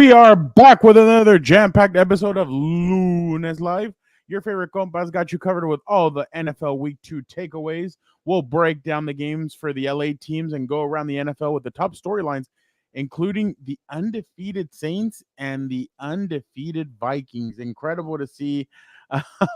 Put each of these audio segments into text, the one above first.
We are back with another jam-packed episode of Lunes Live. Your favorite compas got you covered with all the NFL Week 2 takeaways. We'll break down the games for the LA teams and go around the NFL with the top storylines, including the undefeated Saints and the undefeated Vikings. Incredible to see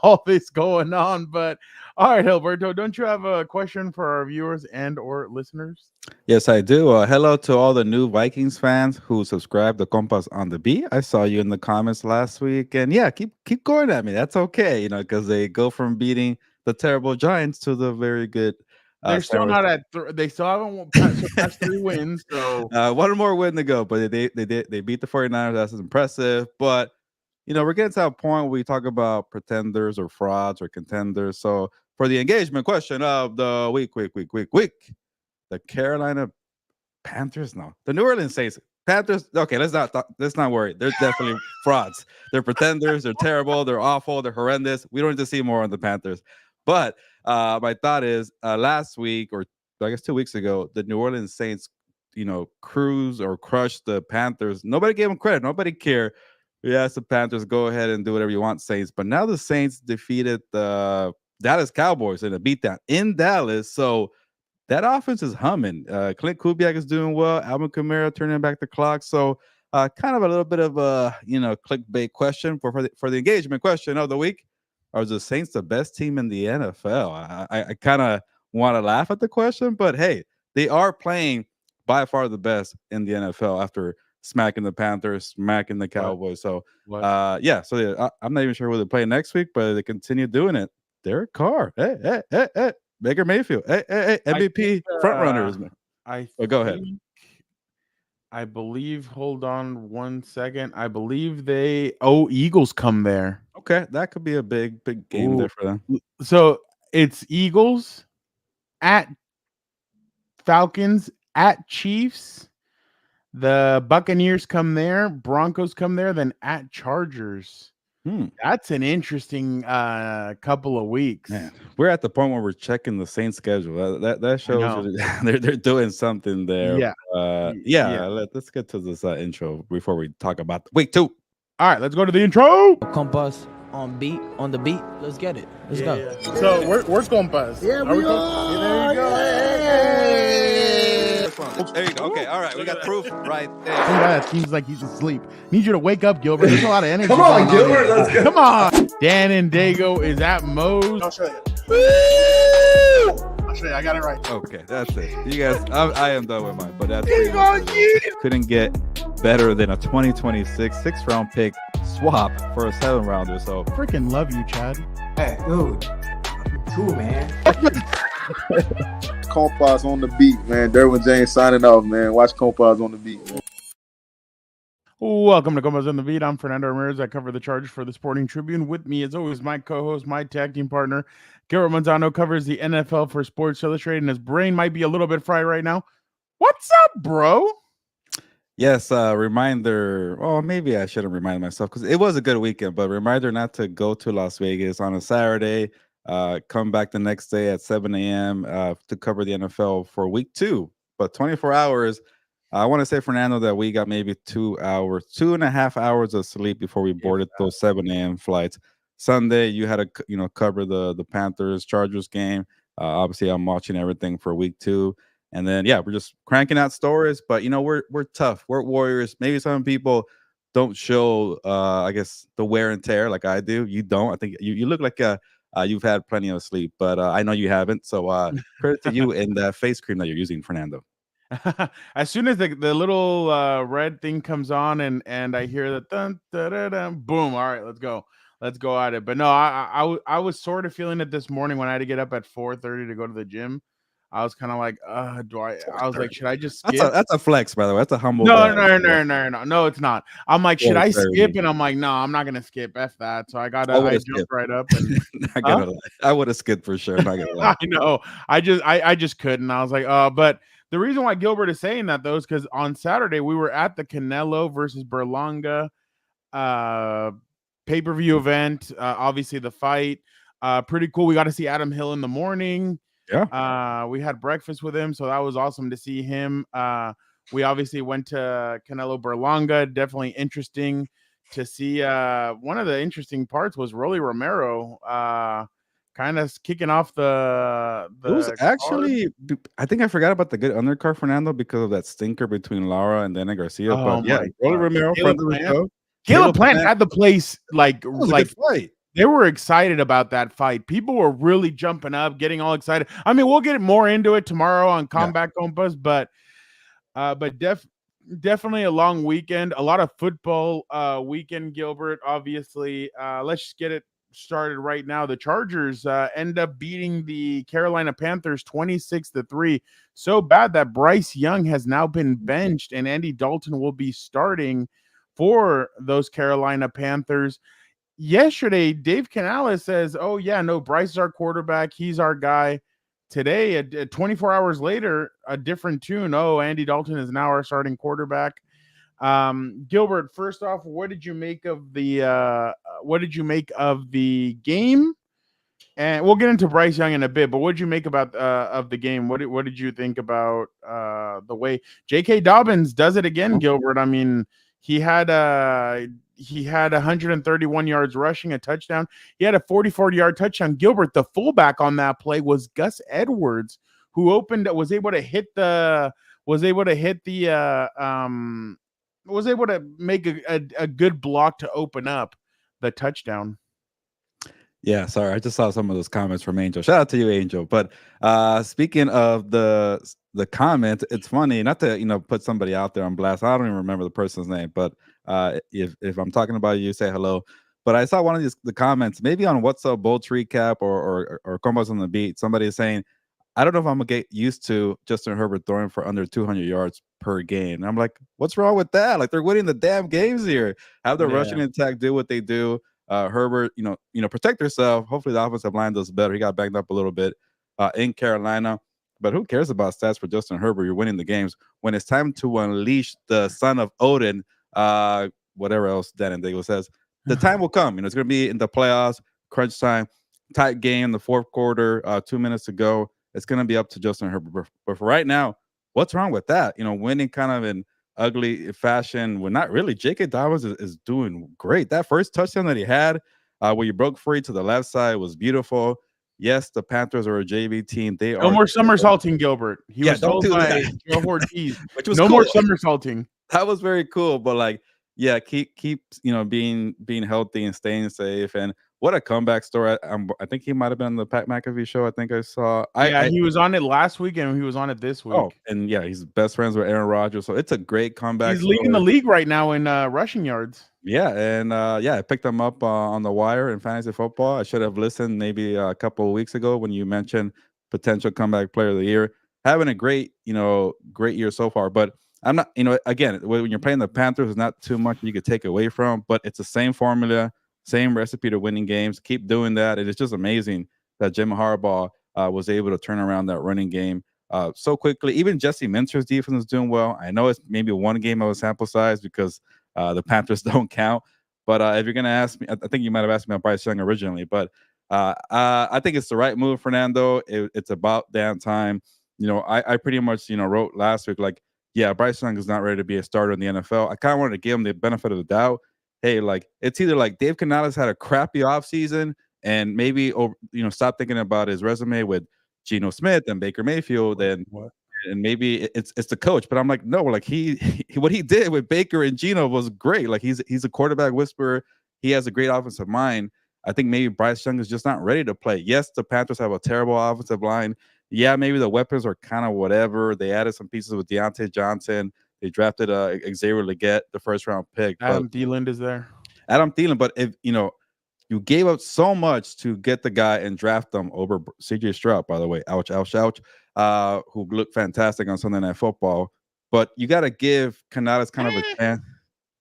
all this going on. But all right, Gilberto, don't you have a question for our viewers and or listeners? Yes, I do. Hello to all the new Vikings fans who subscribed to Compas on the Beat. I saw you in the comments last week, and yeah, keep going at me. That's okay, because they go from beating the terrible Giants to the very good. They're still not at. They still haven't surpassed 3 wins. So one more win to go, but they beat the 49ers. That's impressive. But we're getting to a point where we talk about pretenders or frauds or contenders. So for the engagement question of the week, the Carolina Panthers, no, the New Orleans Saints. Panthers, okay, let's not worry. They're definitely frauds. They're pretenders. They're terrible. They're awful. They're horrendous. We don't need to see more on the Panthers. But my thought is last week, or I guess 2 weeks ago, the New Orleans Saints, cruise or crush the Panthers. Nobody gave them credit. Nobody cared. We asked the Panthers, go ahead and do whatever you want, Saints. But now the Saints defeated the Dallas Cowboys in a beatdown in Dallas. So that offense is humming. Clint Kubiak is doing well. Alvin Kamara turning back the clock. So kind of a little bit of a clickbait question for the engagement question of the week. Are the Saints the best team in the NFL? I kind of want to laugh at the question, but hey, they are playing by far the best in the NFL after smacking the Panthers, smacking the Cowboys. So I'm not even sure who they play next week, but they continue doing it. Derek Carr, hey. Baker Mayfield, hey, MVP front runners, man. Go ahead. I believe. Hold on 1 second. I believe Eagles come there. Okay, that could be a big game there for them. So it's Eagles at Falcons at Chiefs. The Buccaneers come there. Broncos come there. Then at Chargers. That's an interesting couple of weeks. Man, we're at the point where we're checking the Saints schedule. That shows they're doing something there. Let's get to this intro before we talk about week 2. All right, let's go to the intro. Compas on the beat. Let's get it. Let's go. Yeah. So where's Compas? Yeah, there you go. There you go. Okay, all right. We got proof right there. That seems like he's asleep. Need you to wake up, Gilbert. There's a lot of energy. Come on, Gilbert. Let's go. Come on. Dan and Dago is at Moe's. I'll show you. I got it right. Okay, that's it. You guys, I am done with mine, but that's couldn't get better than a 2026 6th-round pick swap for a 7-rounder. So freaking love you, Chad. Hey, dude. Cool, man. Compas on the beat, man. Derwin James signing off, man. Watch Compas on the beat, man. Welcome to Compas on the Beat. I'm Fernando Ramirez. I cover the Chargers for the Sporting Tribune. With me, as always, my co-host, my tag team partner, Garrett Manzano, covers the NFL for Sports Illustrated, and his brain might be a little bit fried right now. What's up, bro? Yes, reminder. Oh, maybe I shouldn't remind myself because it was a good weekend, but reminder not to go to Las Vegas on a Saturday. Come back the next day at 7 a.m. To cover the NFL for week 2. But 24 hours. I want to say, Fernando, that we got maybe 2.5 hours of sleep before we boarded those 7 a.m. flights. Sunday, you had to cover the Panthers Chargers game. Obviously, I'm watching everything for week 2. And then, we're just cranking out stories. But, we're tough. We're warriors. Maybe some people don't show, I guess, the wear and tear like I do. You don't. I think you look like you've had plenty of sleep. But I know you haven't. So credit to you and that face cream that you're using, Fernando. As soon as the little red thing comes on and I hear the dun, da, da, da, boom. All right, let's go at it. But no, I was sort of feeling it this morning when I had to get up at 4:30 to go to the gym. I was kind of like, I was like, should I just skip? That's a flex, by the way. That's a humble. No, it's not. I'm like, should I skip? And I'm like, no, I'm not gonna skip. F that. So I jumped right up. And, I would have skipped for sure. Not gonna lie. I know. I just couldn't. I was like, but the reason why Gilbert is saying that, though, is because on Saturday we were at the Canelo versus Berlanga pay-per-view event. Obviously, the fight. Pretty cool. We got to see Adam Hill in the morning. Yeah. We had breakfast with him, so that was awesome to see him. We obviously went to Canelo Berlanga. Definitely interesting to see. One of the interesting parts was Rolly Romero kind of kicking off It was the card. actually, I think I forgot about the good undercard Fernando because of that stinker between Lara and Dana Garcia. Oh But yeah, my Rolly God. Romero, friend Caleb of the Plant. show. Caleb Plant had the place That was a good fight. they were excited about that fight. People were really jumping up, getting all excited. I mean, we'll get more into it tomorrow on Combat Compas, but definitely a long weekend, a lot of football weekend, Gilbert, obviously. Let's just get it started right now. The Chargers end up beating the Carolina Panthers 26-3. So bad that Bryce Young has now been benched and Andy Dalton will be starting for those Carolina Panthers. Yesterday, Dave Canales says, "Oh yeah, no, Bryce is our quarterback. He's our guy." Today, 24 hours later, a different tune. Oh, Andy Dalton is now our starting quarterback. Gilbert, first off, what did you make of the game? And we'll get into Bryce Young in a bit, but what did you make about of the game? What did you think about the way J.K. Dobbins does it again, Gilbert? I mean, he had 131 yards rushing, a touchdown. He had a 44-yard touchdown. Gilbert, the fullback on that play was Gus Edwards, who was able to make a good block to open up the touchdown. Yeah, sorry, I just saw some of those comments from Angel. Shout out to you, Angel. But speaking of the comments, it's funny, not to put somebody out there on blast. I don't even remember the person's name, but if I'm talking about you, say hello. But I saw one of the comments, maybe on What's Up Bolts recap or Combos on the Beat. Somebody is saying, I don't know if I'm gonna get used to Justin Herbert throwing for under 200 yards per game. And I'm like, what's wrong with that? Like, they're winning the damn games here. Have the rushing attack do what they do. Herbert, protect yourself. Hopefully the offensive line does better. He got banged up a little bit in Carolina, but who cares about stats for Justin Herbert? You're winning the games. When it's time to unleash the son of Odin, whatever else Dan and Dago says, the time will come. It's going to be in the playoffs, crunch time, tight game, the fourth quarter, 2 minutes to go. It's going to be up to Justin Herbert. But for right now, what's wrong with that? Winning kind of in ugly fashion. Well, not really. J.K. Dobbins is doing great. That first touchdown that he had, where you broke free to the left side, was beautiful. Yes, the Panthers are a JV team. They are no more somersaulting, Gilbert. He was don't told do by that. Joe Ortiz, which was no cool. more somersaulting. That was very cool. But keep being healthy and staying safe. And what a comeback story. I think he might have been on the Pat McAfee show. I think I saw. He was on it last week and he was on it this week. Oh, and yeah, he's best friends with Aaron Rodgers. So it's a great comeback. He's leading the league right now in rushing yards. Yeah, and I picked him up on the wire in fantasy football. I should have listened maybe a couple of weeks ago when you mentioned potential comeback player of the year. Having a great year so far. But I'm not, again, when you're playing the Panthers, there's not too much you could take away from, but it's the same formula, same recipe to winning games. Keep doing that. It is just amazing that Jim Harbaugh was able to turn around that running game so quickly. Even Jesse Minter's defense is doing well. I know it's maybe one game of a sample size because the Panthers don't count. But if you're going to ask me, I think you might have asked me about Bryce Young originally, but I think it's the right move, Fernando. It's about damn time. I pretty much, wrote last week, Bryce Young is not ready to be a starter in the NFL. I kind of wanted to give him the benefit of the doubt. Hey, it's either Dave Canales had a crappy offseason and maybe, stop thinking about his resume with Geno Smith and Baker Mayfield and maybe it's the coach. But I'm like, no, he what he did with Baker and Geno was great. He's a quarterback whisperer. He has a great offensive mind. I think maybe Bryce Young is just not ready to play. Yes, the Panthers have a terrible offensive line. Yeah, maybe the weapons are kind of whatever. They added some pieces with Deontay Johnson. They drafted Xavier Legette, the first-round pick. Adam Thielen is there. Adam Thielen, but if you gave up so much to get the guy and draft them over CJ Stroud, by the way, ouch, ouch, ouch, who looked fantastic on Sunday Night Football. But you got to give Canales kind of a chance.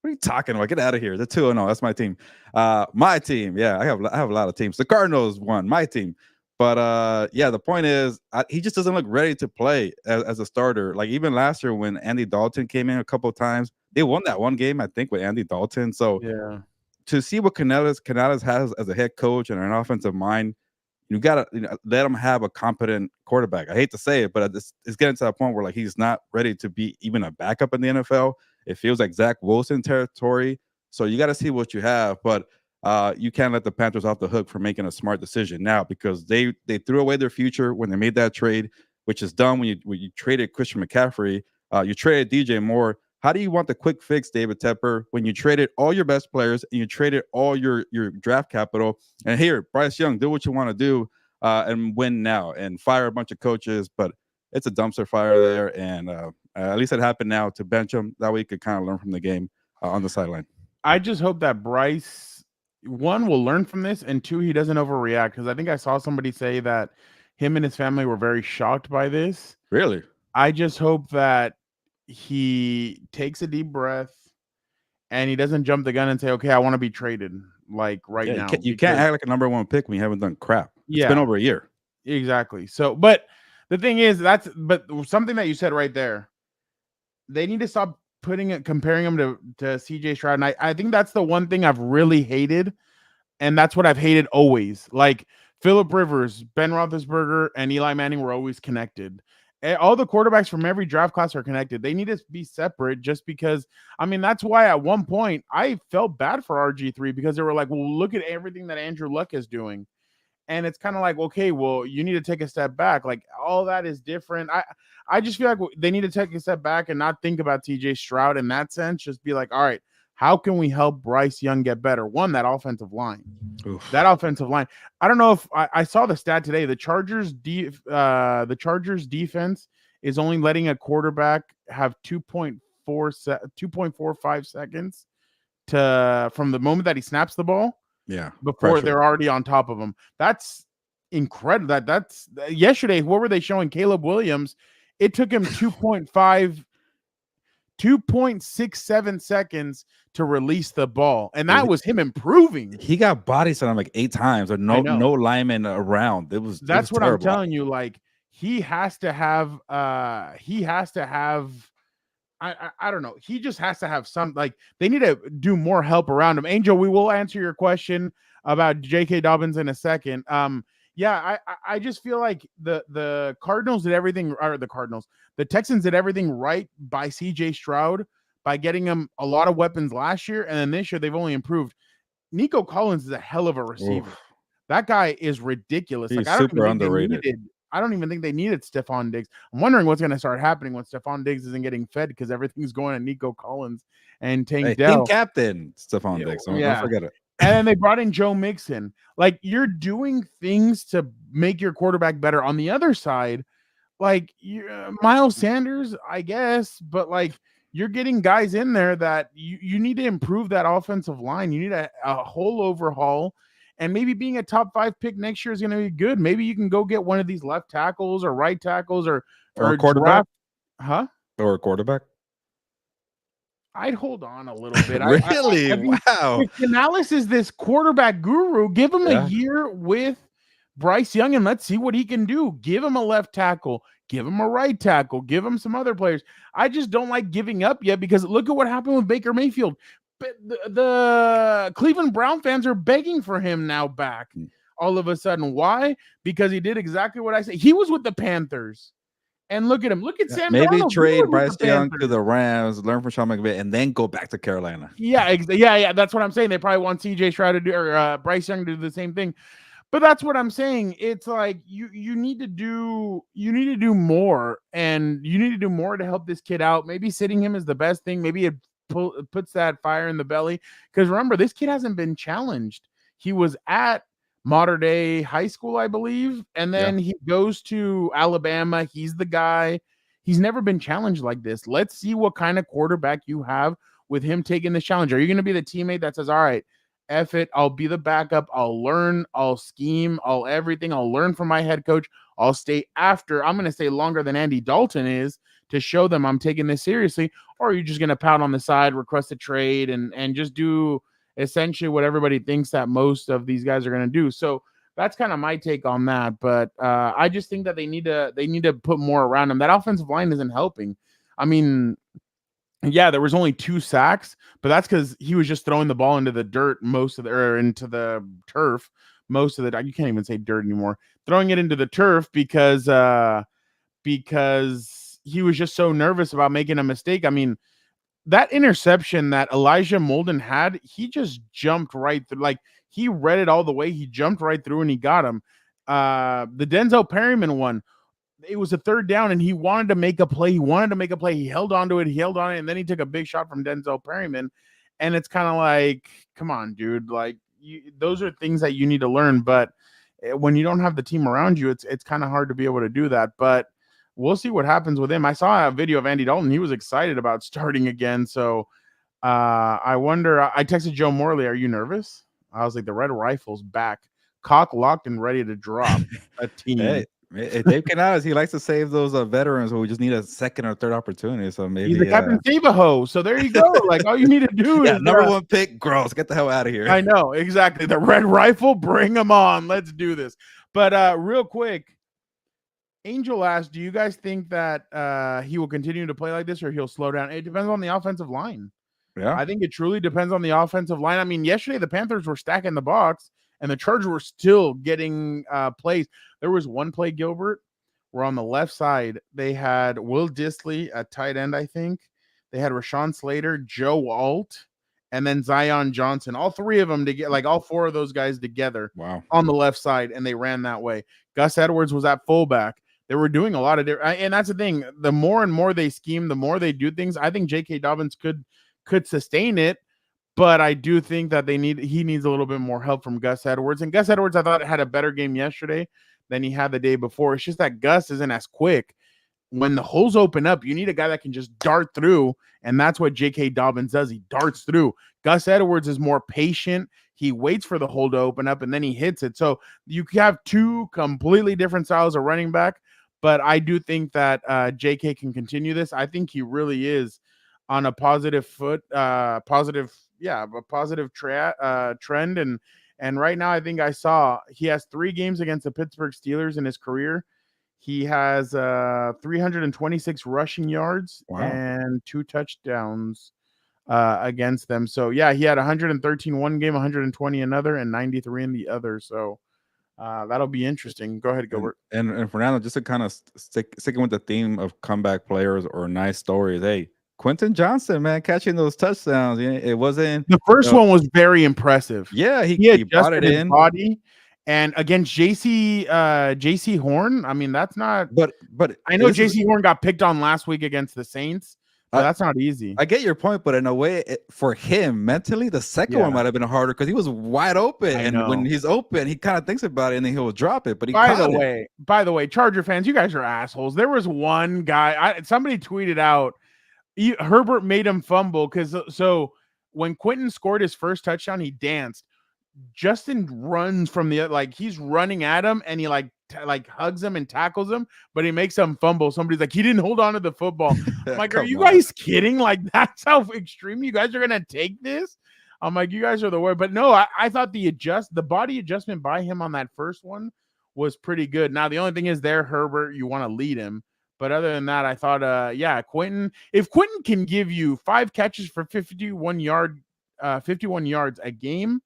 What are you talking about? Get out of here. The 2-0. That's my team. My team. Yeah, I have a lot of teams. The Cardinals won. My team. But the point is, he just doesn't look ready to play as a starter. Even last year when Andy Dalton came in a couple of times, they won that one game, I think, with Andy Dalton. So to see what Canales has as a head coach and an offensive mind, You gotta let him have a competent quarterback. I hate to say it, but it's getting to that point where like he's not ready to be even a backup in the NFL. It feels like Zach Wilson territory. So you got to see what you have, but you can't let the Panthers off the hook for making a smart decision now, because they threw away their future when they made that trade, which is done when you traded Christian McCaffrey. You traded DJ Moore. How do you want the quick fix, David Tepper, when you traded all your best players and you traded all your draft capital? And here, Bryce Young, do what you want to do and win now and fire a bunch of coaches. But it's a dumpster fire there. And at least it happened now to bench him. That way you could kind of learn from the game on the sideline. I just hope that Bryce, one, will learn from this, and two, he doesn't overreact. Because I think I saw somebody say that him and his family were very shocked by this. Really? I just hope that he takes a deep breath and he doesn't jump the gun and say, okay, I want to be traded like now. You can't act like a number one pick when you haven't done crap. It's been over a year. Exactly. So, but the thing is, but something that you said right there, they need to stop comparing him to CJ Stroud. And I think that's the one thing I've really hated. And that's what I've hated always. Like Phillip Rivers, Ben Roethlisberger, and Eli Manning were always connected. All the quarterbacks from every draft class are connected. They need to be separate, just because, I mean, that's why at one point I felt bad for RG3, because they were like, well, look at everything that Andrew Luck is doing. And it's kind of like, okay, well, you need to take a step back. Like, all that is different. I just feel like they need to take a step back and not think about TJ Stroud in that sense. Just be like, all right, how can we help Bryce Young get better? One, that offensive line. Oof. That offensive line. I don't know if I saw the stat today. The Chargers defense is only letting a quarterback have 2.45 seconds from the moment that he snaps the ball. Yeah. Before they're already on top of him. That's incredible. That's yesterday. What were they showing? Caleb Williams. It took him 2.67 seconds to release the ball, and that was him improving. He got body slammed like 8 times, or no lineman around. That's what I'm telling you. Like, he has to have I don't know. He just has to have some, like, they need to do more help around him. Angel, we will answer your question about J.K. Dobbins in a second. I just feel like the Cardinals did everything, or the Texans did everything right by C.J. Stroud by getting him a lot of weapons last year, and then this year they've only improved. Nico Collins is a hell of a receiver. Oof. That guy is ridiculous. He's super underrated. I don't even think they needed Stephon Diggs. I'm wondering what's going to start happening when Stephon Diggs isn't getting fed, because everything's going to Nico Collins and Tank Dell. Team captain Stephon Diggs. Don't forget it. And then they brought in Joe Mixon. Like, you're doing things to make your quarterback better. On the other side, like, Miles Sanders, I guess, but like, you're getting guys in there that you need to improve that offensive line. You need a whole overhaul. And maybe being a top 5 pick next year is going to be good. Maybe you can go get one of these left tackles or right tackles or a quarterback. Or a quarterback. I'd hold on a little bit. Really? Wow. If Canales is this quarterback guru, give him a year with Bryce Young and let's see what he can do. Give him a left tackle. Give him a right tackle. Give him some other players. I just don't like giving up yet, because look at what happened with Baker Mayfield. The Cleveland Brown fans are begging for him now back all of a sudden. Why? Because he did exactly what I said. He was with the Panthers. And look at him. Look at Sam Maybe Darnold. Trade Bryce Young to the Rams, learn from Sean McVay, and then go back to Carolina. Yeah. That's what I'm saying. They probably want CJ Stroud to do, or Bryce Young to do the same thing. But that's what I'm saying. It's like you need to do more, and you need to do more to help this kid out. Maybe sitting him is the best thing. Maybe it puts that fire in the belly, because remember, this kid hasn't been challenged. He was at Mater Dei High School, I believe, and then he goes to Alabama. He's the guy. He's never been challenged like this. Let's see what kind of quarterback you have with him taking this challenge. Are you going to be the teammate that says, all right, F it, I'll be the backup, I'll learn, I'll scheme, I'll everything, I'll learn from my head coach, I'm going to stay longer than Andy Dalton is to show them I'm taking this seriously? Or are you just going to pout on the side, request a trade, and just do essentially what everybody thinks that most of these guys are going to do? So that's kind of my take on that. But I just think that they need to put more around him. That offensive line isn't helping. I mean, yeah, there was only 2 sacks, but that's because he was just throwing the ball into the dirt into the turf most of the you can't even say dirt anymore, throwing it into the turf because he was just so nervous about making a mistake. I mean, that interception that Elijah Molden had, he just jumped right through. Like, he read it all the way. He jumped right through and he got him. The Denzel Perryman one, it was a third down and he wanted to make a play. He held on to it. And then he took a big shot from Denzel Perryman. And it's kind of like, come on, dude. Like, those are things that you need to learn. But when you don't have the team around you, it's kind of hard to be able to do that. But we'll see what happens with him. I saw a video of Andy Dalton. He was excited about starting again. So I wonder. I texted Joe Morley, are you nervous? I was like, the Red Rifle's back, cock locked and ready to drop a team. Hey, Dave Canales, he likes to save those veterans who just need a second or third opportunity. So maybe he's the Captain Save-A-Ho. So there you go. Like, all you need to do is number one pick. Gross. Get the hell out of here. I know, exactly. The Red Rifle, bring them on. Let's do this. But real quick, Angel asked, do you guys think that he will continue to play like this or he'll slow down? It depends on the offensive line. Yeah, I think it truly depends on the offensive line. I mean, yesterday the Panthers were stacking the box and the Chargers were still getting plays. There was one play, Gilbert, where on the left side they had Will Dissly at tight end, I think. They had Rashawn Slater, Joe Alt, and then Zion Johnson. All three of them to get, like, all four of those guys together. Wow. On the left side, and they ran that way. Gus Edwards was at fullback. They were doing a lot of different, and that's the thing. The more and more they scheme, the more they do things. I think J.K. Dobbins could sustain it, but I do think that he needs a little bit more help from Gus Edwards. And Gus Edwards, I thought, had a better game yesterday than he had the day before. It's just that Gus isn't as quick. When the holes open up, you need a guy that can just dart through, and that's what J.K. Dobbins does. He darts through. Gus Edwards is more patient. He waits for the hole to open up, and then he hits it. So you have two completely different styles of running back, but I do think that J.K. can continue this. I think he really is on a positive trend. And right now, I think I saw he has 3 games against the Pittsburgh Steelers in his career. He has 326 rushing yards and 2 touchdowns against them. So, yeah, he had 113 one game, 120 another, and 93 in the other. So that'll be interesting. Go ahead, Gilbert. And Fernando, just to kind of sticking with the theme of comeback players or nice stories, hey, Quentin Johnson, man, catching those touchdowns. It wasn't the first one was very impressive. Yeah, he brought it in. Body. And against JC Horn, I mean, that's not. But I know JC Horn got picked on last week against the Saints. So that's not easy. I get your point, but in a way, for him mentally, the second one might have been harder because he was wide open, when he's open, he kind of thinks about it and then he'll drop it. But by the way, Charger fans, you guys are assholes. There was one guy. Somebody tweeted out. Herbert made him fumble because when Quentin scored his first touchdown, he danced. Justin runs from he's running at him and he like hugs him and tackles him, but he makes him fumble. Somebody's like, he didn't hold on to the football. I'm like, are you guys kidding? Like, that's how extreme you guys are gonna take this? I'm like, you guys are the worst. But no, I thought the body adjustment by him on that first one was pretty good. Now the only thing is Herbert, you want to lead him. But other than that, I thought, Quentin, if Quentin can give you 5 catches for 51 yards a game,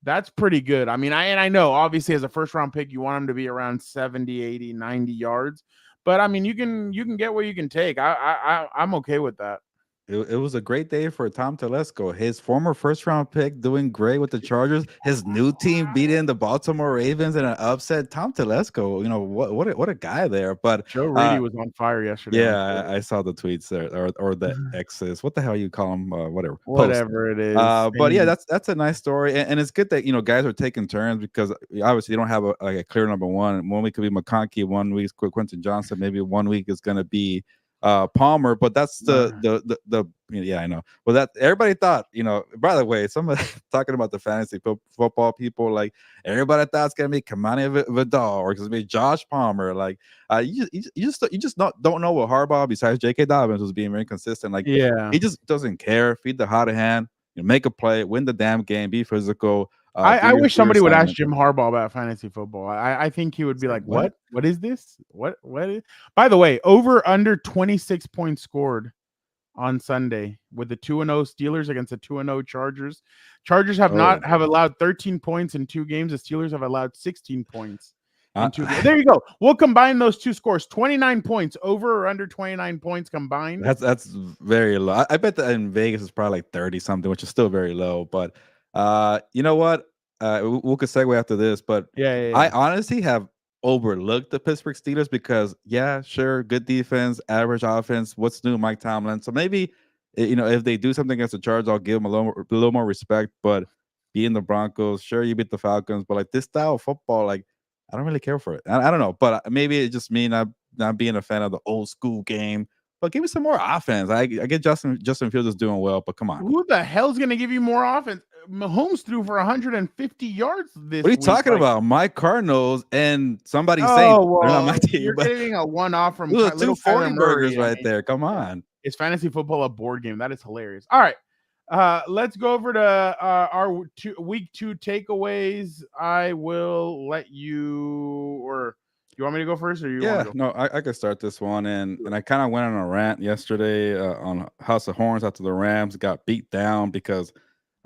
that's pretty good. I mean, I know, obviously, as a first-round pick, you want him to be around 70, 80, 90 yards. But, I mean, you can get what you can take. I'm okay with that. It was a great day for Tom Telesco. His former first-round pick doing great with the Chargers. His new team beating the Baltimore Ravens in an upset. Tom Telesco, what a guy there. But Joe Reedy was on fire yesterday. Yeah, I saw the tweets there, or the X's. What the hell you call them? Whatever it is. But yeah, that's a nice story, and it's good that guys are taking turns because obviously they don't have a clear number one. 1 week could be McConkey, 1 week Quentin Johnson, maybe 1 week is going to be Palmer, but that's the I know. Well, that everybody thought, by the way, somebody talking about the fantasy football people, like everybody thought it's gonna be Kamani Vidal or it's gonna be Josh Palmer. Like you just don't know what Harbaugh, besides J.K. Dobbins, was being very consistent. Like he just doesn't care. Feed the hot hand, make a play, win the damn game, be physical. I wish somebody would ask Jim Harbaugh about fantasy football. I think he would be like, what? What is this? What is? By the way, over under 26 points scored on Sunday with the 2-0 Steelers against the 2-0 Chargers. Chargers have Oh. allowed 13 points in 2 games. The Steelers have allowed 16 points in 2 games. I- There you go. We'll combine those two scores. 29 points, over or under 29 points combined. That's very low. I bet that in Vegas it's probably like 30 something, which is still very low. But you know what? We could segue after this, but Yeah. I honestly have overlooked the Pittsburgh Steelers because yeah, sure, good defense, average offense. What's new, Mike Tomlin? So maybe if they do something against the Chargers, I'll give them a little more respect. But being the Broncos, sure, you beat the Falcons, but like this style of football, like I don't really care for it. I don't know, but maybe it's just me not being a fan of the old school game. But give me some more offense. I get Justin Fields is doing well, but come on. Who the hell's going to give you more offense? Mahomes threw for 150 yards this What are you week. talking about? My Cardinals and somebody saying they're not my team. You're getting a one-off from those are little 240 Kyler burgers Murray. right there. Come on. Is fantasy football a board game? That is hilarious. All right. Let's go over to our week 2 takeaways. I will let you, or you want me to go first, or you want to go? No, I could start this one, and I kind of went on a rant yesterday on House of Horns after the Rams got beat down because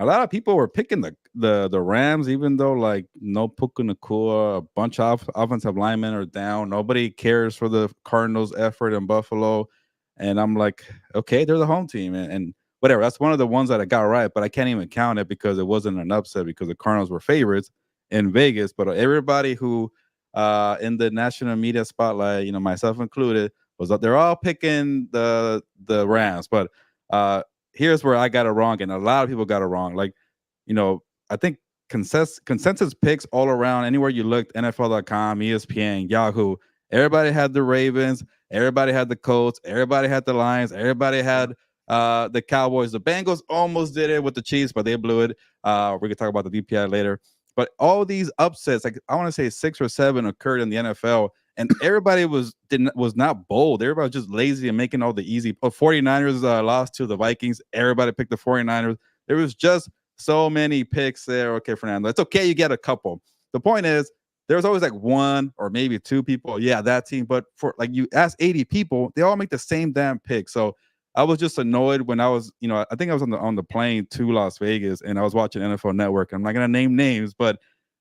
a lot of people were picking the Rams, even though like no Puka Nakua, a bunch of offensive linemen are down. Nobody cares for the Cardinals' effort in Buffalo, and I'm like, okay, they're the home team, and whatever. That's one of the ones that I got right, but I can't even count it because it wasn't an upset because the Cardinals were favorites in Vegas. But everybody who in the national media spotlight, myself included, was that they're all picking the Rams. But here's where I got it wrong, and a lot of people got it wrong. Like, I think consensus picks all around, anywhere you looked, NFL.com, ESPN, Yahoo, everybody had the Ravens, everybody had the Colts, everybody had the Lions, everybody had the Cowboys. The Bengals almost did it with the Chiefs, but they blew it. We could talk about the DPI later. But all these upsets, like I want to say 6 or 7 occurred in the NFL, and everybody was not bold. Everybody was just lazy and making all the easy. 49ers lost to the Vikings. Everybody picked the 49ers. There was just so many picks there. Okay, Fernando, it's okay. You get a couple. The point is, there's always like 1 or maybe 2 people. Yeah, that team. But for like you ask 80 people, they all make the same damn pick. So I was just annoyed when I was, I think I was on the plane to Las Vegas and I was watching NFL Network. I'm not gonna name names, but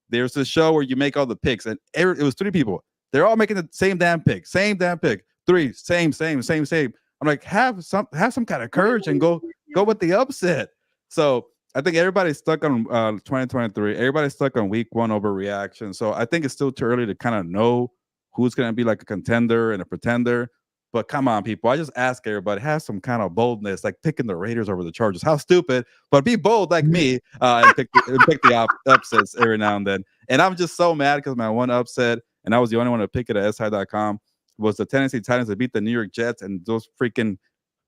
there's a show where you make all the picks, and it was 3 people. They're all making the same damn pick. 3, same. I'm like, have some kind of courage and go with the upset. So I think everybody's stuck on 2023. Everybody's stuck on week 1 overreaction. So I think it's still too early to kind of know who's gonna be like a contender and a pretender. But come on, people. I just ask everybody, have some kind of boldness, like picking the Raiders over the Chargers. How stupid, but be bold like me and pick the upsets every now and then. And I'm just so mad because my one upset, and I was the only one to pick it at SI.com, was the Tennessee Titans that beat the New York Jets. And those freaking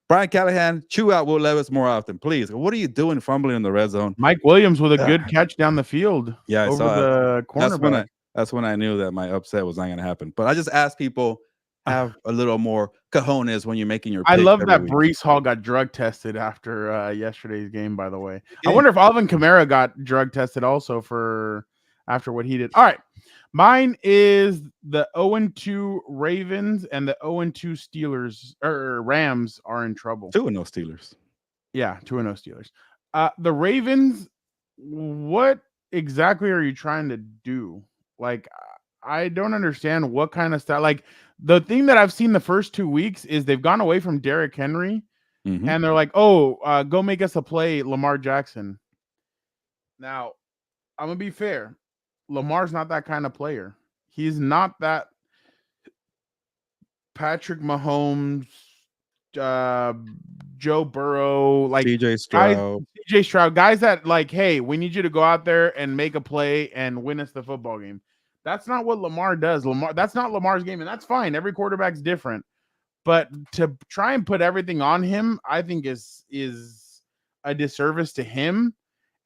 Brian Callahan, chew out Will Levis more often, please. What are you doing fumbling in the red zone? Mike Williams with a good catch down the field. Yeah, I over saw the cornerback. That's when I knew that my upset was not going to happen. But I just asked people, have a little more cojones when you're making your picks. I love that week. Breece Hall got drug tested after yesterday's game, by the way. I wonder if Alvin Kamara got drug tested also after what he did. All right. Mine is the 0-2 Ravens and the 0-2 Steelers, or Rams are in trouble. 2-0 Steelers. Yeah, 2-0 Steelers. The Ravens, what exactly are you trying to do? Like, I don't understand what kind of style. Like, the thing that I've seen the first 2 weeks is they've gone away from Derrick Henry, and they're like, go make us a play, Lamar Jackson. Now, I'm going to be fair. Lamar's not that kind of player. He's not that Patrick Mahomes, Joe Burrow, like CJ Stroud. Guys that like, hey, we need you to go out there and make a play and win us the football game. That's not what Lamar does. That's not Lamar's game, and that's fine. Every quarterback's different. But to try and put everything on him, I think is a disservice to him.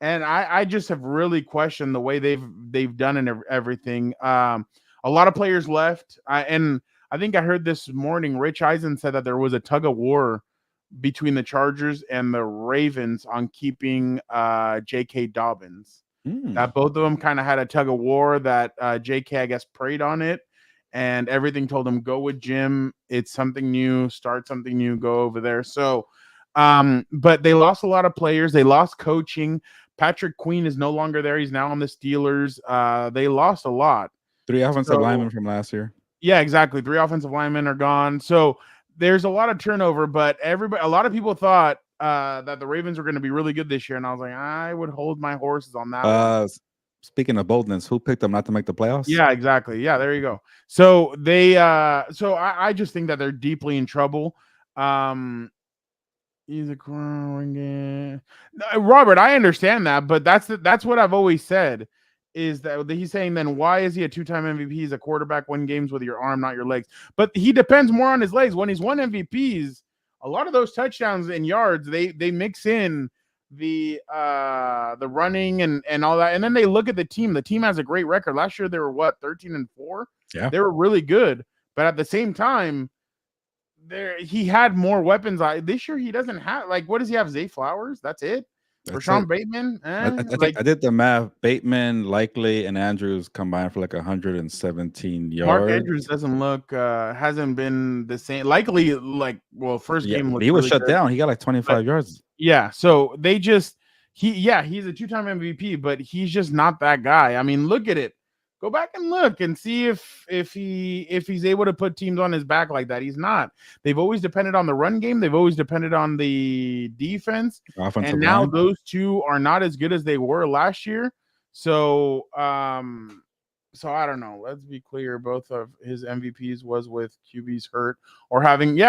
And I just have really questioned the way they've done and everything. A lot of players left. And I think I heard this morning, Rich Eisen said that there was a tug of war between the Chargers and the Ravens on keeping J.K. Dobbins. That both of them kind of had a tug of war, that J.K., I guess, preyed on it, and everything told him, go with Jim. It's something new, start something new, go over there. So But they lost a lot of players. They lost coaching. Patrick Queen is no longer there. He's now on the Steelers. They lost a lot. 3 offensive linemen from last year. Yeah, exactly. 3 offensive linemen are gone. So there's a lot of turnover, but a lot of people thought that the Ravens were going to be really good this year. And I was like, I would hold my horses on that one. Speaking of boldness, who picked them not to make the playoffs? Yeah, exactly. Yeah, there you go. So I just think that they're deeply in trouble. He's a growing. Robert, I understand that, but that's what I've always said. Is that he's saying then why is he a 2-time MVP? He's a quarterback, win games with your arm, not your legs. But he depends more on his legs. When he's won MVPs, a lot of those touchdowns and yards, they mix in the running and all that. And then they look at the team. The team has a great record. Last year they were 13-4. Yeah, they were really good. But at the same time, he had more weapons. This year he doesn't have what does he have? Zay Flowers. That's it. Rashawn Bateman. I did the math. Bateman, Likely, and Andrews combined for 117 yards. Mark Andrews doesn't look hasn't been the same. Likely, first game he was really shut down. He got 25 yards. Yeah, so they just he's a 2-time MVP, but he's just not that guy. I mean, look at it. Go back and look and see if he's able to put teams on his back like that. He's not. They've always depended on the run game. They've always depended on the defense. Offensive and now line. Those two are not as good as they were last year. So I don't know. Let's be clear. Both of his MVPs was with QBs hurt or having No,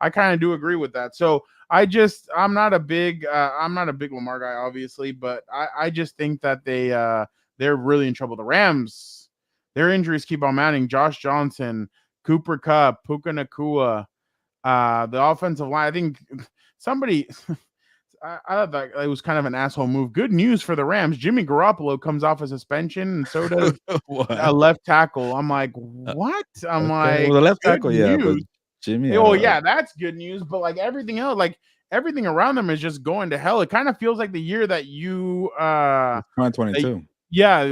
I kind of do agree with that. So I'm not a big Lamar guy, obviously, but I just think that they're really in trouble. The Rams, their injuries keep on mounting. Josh Johnson, Cooper Kupp, Puka Nacua, the offensive line. I think somebody I thought that it was kind of an asshole move. Good news for the Rams. Jimmy Garoppolo comes off a suspension, and so does a left tackle. I'm like, what? I'm the left tackle, news. But Jimmy. That's good news. But everything else, everything around them is just going to hell. It kind of feels like the year that you 2022.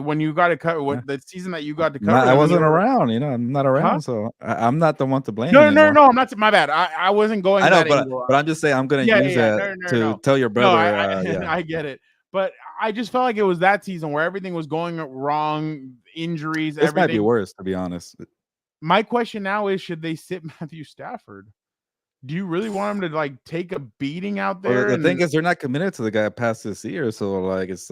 When you got to cut the season that you got to cover. I wasn't around, I'm not around, so I'm not the one to blame. No, I'm not. My bad. I wasn't going. I know, but I'm just saying I'm going to use that to tell your brother. I get it, but I just felt like it was that season where everything was going wrong, injuries. This might be worse, to be honest. My question now is, should they sit Matthew Stafford? Do you really want him to take a beating out there? Well, the thing is, they're not committed to the guy past this year, so it's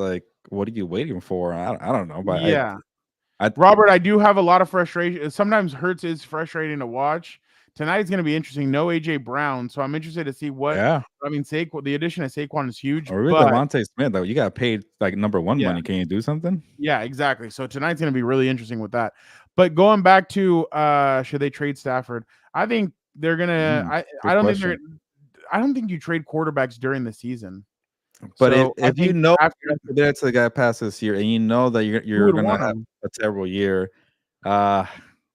what are you waiting for? I don't know, but Robert, I do have a lot of frustration. Sometimes Hurts is frustrating to watch. Tonight's going to be interesting. No AJ Brown, so I'm interested to see what. Yeah, I mean, the addition of Saquon is huge. Or with Devontae Smith, though, you got paid number one money. Can you do something? Yeah, exactly. So tonight's going to be really interesting with that. But going back to should they trade Stafford? I think they're gonna. I don't think you trade quarterbacks during the season. But if you know there to the guy past this year, and you know that you're gonna have a terrible year, the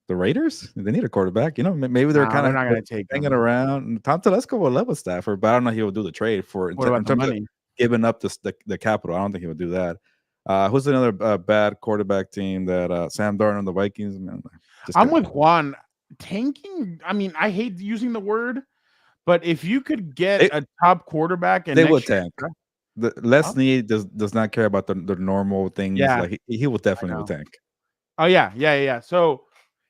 Raiders, they need a quarterback. Maybe they're kind of not gonna take hanging around. Tom Telesco will love with Stafford, but I don't know if he will do the trade for in terms of giving up the capital. I don't think he would do that. Who's another bad quarterback team that Sam Darnold and the Vikings? Man, I'm with Juan. Tanking. I mean, I hate using the word, but if you could get a top quarterback, and they would tank. Les Snead does not care about the normal things. Yeah, he will definitely will tank. Oh yeah. So,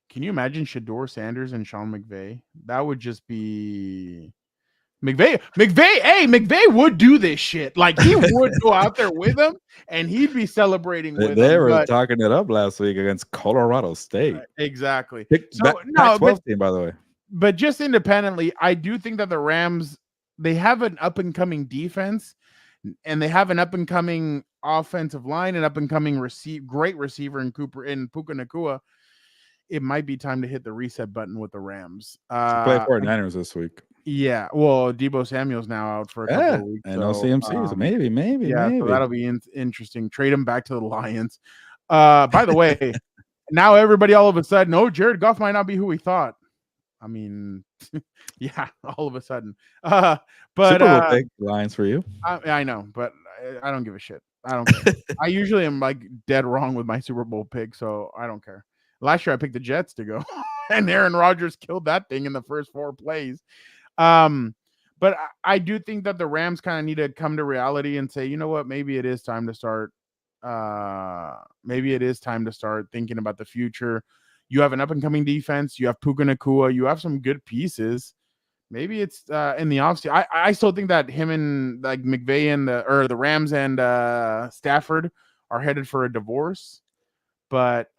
can you imagine Shedeur Sanders and Sean McVay? That would just be McVay. Hey, McVay would do this shit. He would go out there with them, and he'd be celebrating with them. They were talking it up last week against Colorado State. Exactly. Pac-12 team, by the way. But just independently, I do think that the Rams, they have an up-and-coming defense, and they have an up-and-coming offensive line, an up-and-coming great receiver in Puka Nacua. It might be time to hit the reset button with the Rams. Play 49ers this week. Yeah, well, Deebo Samuel's now out for a couple of weeks. And no CMC, so maybe. Yeah, so that'll be interesting. Trade him back to the Lions. By the way, now everybody all of a sudden, Jared Goff might not be who we thought. I mean, yeah, all of a sudden. But Super Bowl big Lions for you. I know, but I don't give a shit. I don't care. I usually am dead wrong with my Super Bowl pick, so I don't care. Last year I picked the Jets to go. and Aaron Rodgers killed that thing in the first 4 plays. But I do think that the Rams kind of need to come to reality and say, you know what, maybe it is time to start. Maybe it is time to start thinking about the future. You have an up and coming defense. You have Puka Nacua. You have some good pieces. Maybe it's in the offseason. I still think that him and like McVay and the Rams and Stafford are headed for a divorce. But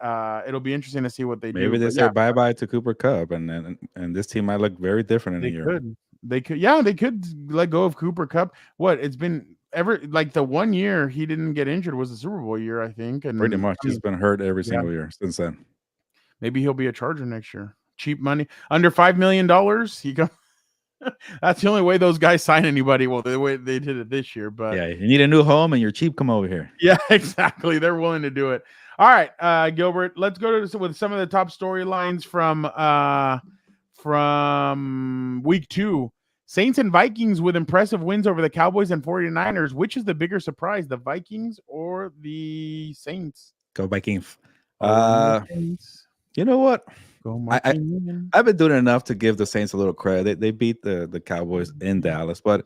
it'll be interesting to see what they do. Maybe they But say bye-bye to Cooper Kupp, and this team might look very different in a year. They could let go of Cooper Kupp. What it's been ever like the 1 year he didn't get injured was the Super Bowl year, I think. And Pretty much, he's been hurt every single year since then. Maybe he'll be a Charger next year. Cheap money, under $5 million. He go. That's the only way those guys sign anybody. Well, the way they did it this year, but yeah, you need a new home and you're cheap. Come over here. Yeah, exactly. They're willing to do it. All right, Gilbert. Let's go to with some of the top storylines from week 2. Saints and Vikings with impressive wins over the Cowboys and 49ers. Which is the bigger surprise, the Vikings or the Saints? Go Vikings. You know what? I've been doing enough to give the Saints a little credit. They beat the Cowboys in Dallas, but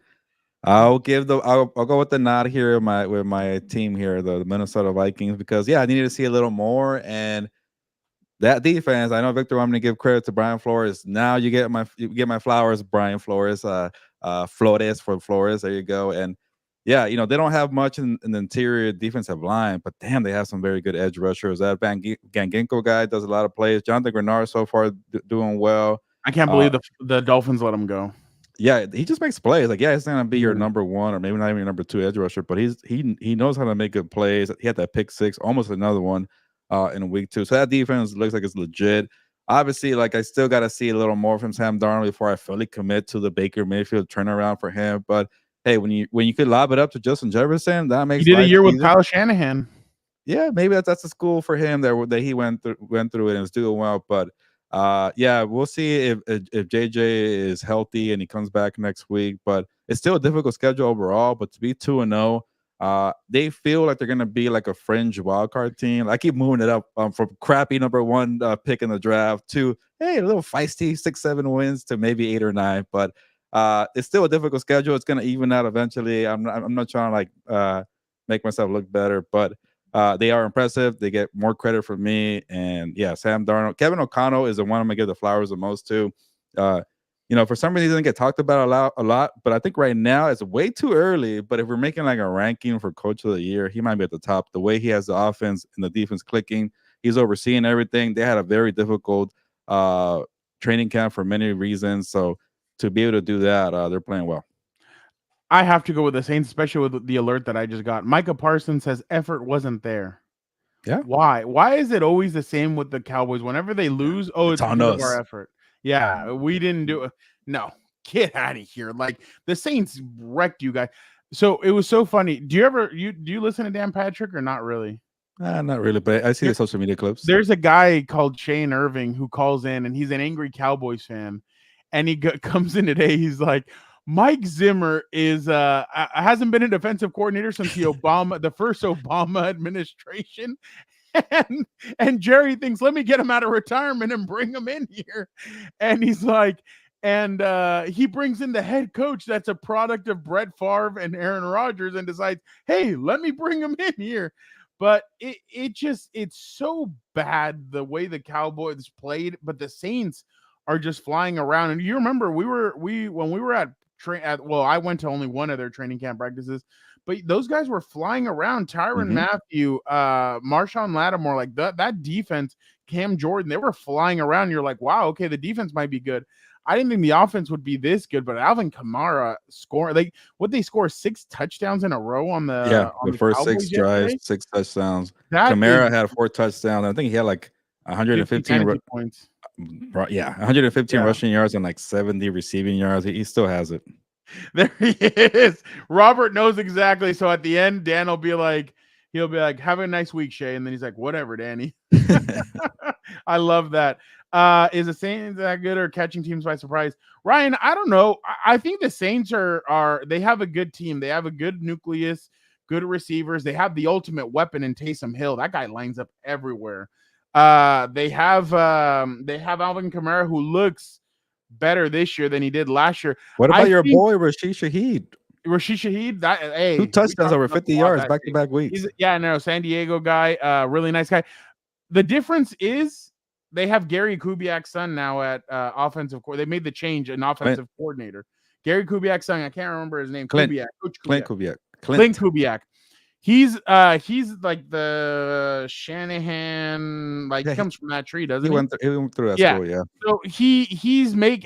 I'll go with the nod here with my team here, the Minnesota Vikings, because I needed to see a little more. And that defense, I know, Victor, I'm going to give credit to Brian Flores. Now you get my flowers, Brian Flores, Flores for Flores. There you go. And they don't have much in the interior defensive line, but damn, they have some very good edge rushers. That Van Ginkel guy does a lot of plays. Jonathan Grenard so far doing well. I can't believe the Dolphins let him go. Yeah, he just makes plays. Like, he's not gonna be your number 1 or maybe not even your number 2 edge rusher, but he knows how to make good plays. He had that pick 6, almost another one in week 2. So that defense looks like it's legit. Obviously, like, I still got to see a little more from Sam Darnold before I fully commit to the Baker Mayfield turnaround for him. But hey, when you could lob it up to Justin Jefferson, that makes. He did a year with Kyle Shanahan. Yeah, maybe that's a school for him that he went through it and is doing well. But we'll see if JJ is healthy and he comes back next week. But it's still a difficult schedule overall. But to be 2-0, they feel like they're gonna be like a fringe wildcard team. I keep moving it up from crappy number 1 pick in the draft to a little feisty 6-7 wins to maybe 8 or 9. But it's still a difficult schedule. It's gonna even out eventually. I'm not trying to make myself look better, but they are impressive. They get more credit from me. And Sam Darnold, Kevin O'Connell is the one I'm gonna give the flowers the most to. For some reason he doesn't get talked about a lot, but I think right now it's way too early. But if we're making like a ranking for coach of the year, he might be at the top. The way he has the offense and the defense clicking, he's overseeing everything. They had a very difficult training camp for many reasons. So to be able to do that, they're playing well. I have to go with the Saints, especially with the alert that I just got. Micah Parsons says effort wasn't there. Yeah. Why? Why is it always the same with the Cowboys? Whenever they lose, it's on because us. of our effort. Yeah, we didn't do it. No, get out of here. Like, the Saints wrecked you guys. So it was so funny. Do you listen to Dan Patrick or not really? Not really, but I see the social media clips. There's a guy called Shane Irving who calls in, and he's an angry Cowboys fan. And he comes in today. He's like, Mike Zimmer hasn't been a defensive coordinator since the first Obama administration. And Jerry thinks, let me get him out of retirement and bring him in here. And he's like, he brings in the head coach that's a product of Brett Favre and Aaron Rodgers and decides, hey, let me bring him in here. But it's so bad the way the Cowboys played, but the Saints are just flying around. And you remember when we were I went to only one of their training camp practices, but those guys were flying around. Tyrann Mathieu, Marshawn Lattimore, like that defense, Cam Jordan, they were flying around. You're like, wow, okay, the defense might be good. I didn't think the offense would be this good, but Alvin Kamara they score 6 touchdowns in a row on the first Cowboys 6 drives, 6 touchdowns. Kamara had 4 touchdowns. I think he had like 115 points. 115 rushing yards and like 70 receiving yards. He still has it. There he is. Robert knows exactly. So at the end, Dan will be like, have a nice week, Shay. And then he's like, whatever, Danny. I love that. Is the Saints that good or catching teams by surprise? Ryan, I don't know. I think the Saints they have a good team. They have a good nucleus, good receivers. They have the ultimate weapon in Taysom Hill. That guy lines up everywhere. They have Alvin Kamara, who looks better this year than he did last year. What about I your think boy Rashid Shaheed? Rashid Shaheed, that hey, 2 we touchdowns talked over about 50 him a lot yards that back to day. back weeks. San Diego guy, really nice guy. The difference is they have Gary Kubiak's son now at offensive coordinator. They made the change in offensive coordinator. Gary Kubiak's son, I can't remember his name. Clint. Kubiak, Coach Clint Kubiak. Kubiak. Clint Kubiak. He's like the Shanahan, like Yeah, he comes from that tree, doesn't he he? went through that Yeah. school, yeah. So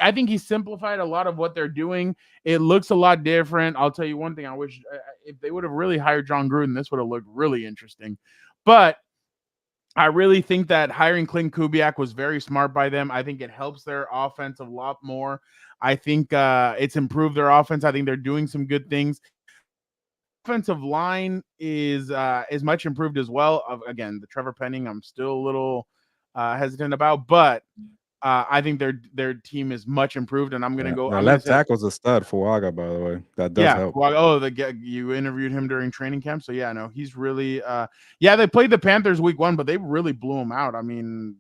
I think he simplified a lot of what they're doing. It looks a lot different. I'll tell you one thing. I wish if they would have really hired John Gruden, this would have looked really interesting. But I really think that hiring Clint Kubiak was very smart by them. I think it helps their offense a lot more. I think it's improved their offense. I think they're doing some good things. Offensive line is much improved as well. Again, the Trevor Penning, I'm still a little hesitant about, but I think their team is much improved, and I'm gonna go. The I'm gonna left say, tackle's a stud, Fuaga, by the way. That does help. well, you interviewed him during training camp, so yeah, no, he's really. They played the Panthers week 1, but they really blew them out. I mean,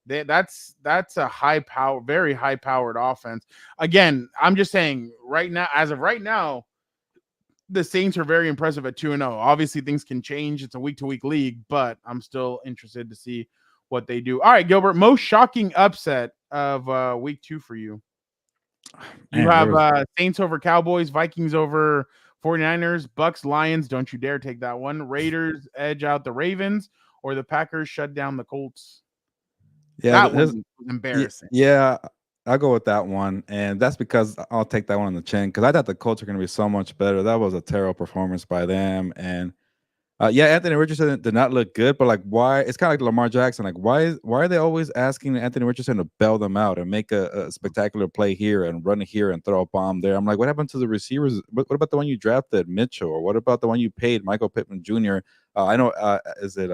that's a very high powered offense. Again, I'm just saying right now, as of right now, the Saints are very impressive at 2-0. Obviously, things can change. It's a week-to-week league, but I'm still interested to see what they do. All right, Gilbert, most shocking upset of week 2 for you. You have Saints over Cowboys, Vikings over 49ers, Bucks, Lions. Don't you dare take that one. Raiders edge out the Ravens, or the Packers shut down the Colts. Yeah, that one was embarrassing. Yeah, I'll go with that one, and that's because I'll take that one on the chin because I thought the Colts are going to be so much better. That was a terrible performance by them, and Anthony Richardson did not look good. But like, why? It's kind of like Lamar Jackson. Like, why are they always asking Anthony Richardson to bail them out and make a spectacular play here and run here and throw a bomb there? I'm like, what happened to the receivers? What about the one you drafted, Mitchell, or what about the one you paid, Michael Pittman Jr.? I know, is it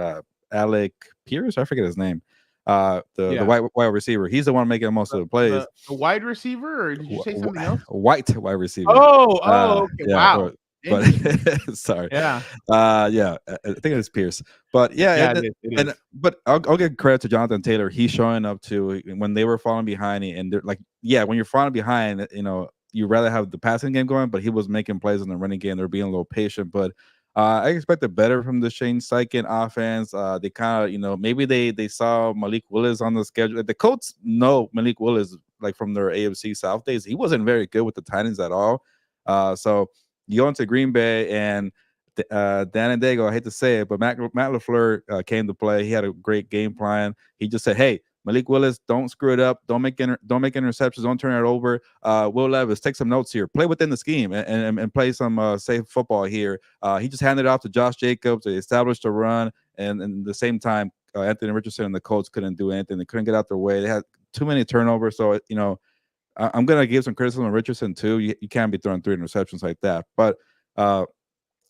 Alec Pierce? I forget his name. The wide receiver. He's the one making most of the plays. The wide receiver, or did you say something else? White wide receiver. Okay. Yeah, wow. But sorry. Yeah. I think it's Pierce. But it is. But I'll give credit to Jonathan Taylor. He's showing up to when they were falling behind, and they're like, when you're falling behind, you rather have the passing game going, but he was making plays in the running game. They're being a little patient, but I expected better from the Shane Steichen offense. They kind of, maybe they saw Malik Willis on the schedule. The Colts know Malik Willis, like from their AFC South days. He wasn't very good with the Titans at all. So you go into Green Bay and Dan and Dago, I hate to say it, but Matt LaFleur came to play. He had a great game plan. He just said, hey, Malik Willis, don't screw it up. Don't make interceptions. Don't turn it over. Will Levis, take some notes here. Play within the scheme and play some safe football here. He just handed it off to Josh Jacobs. They established a run, and at the same time, Anthony Richardson and the Colts couldn't do anything. They couldn't get out their way. They had too many turnovers. So, I'm going to give some criticism to Richardson, too. You can't be throwing 3 interceptions like that. But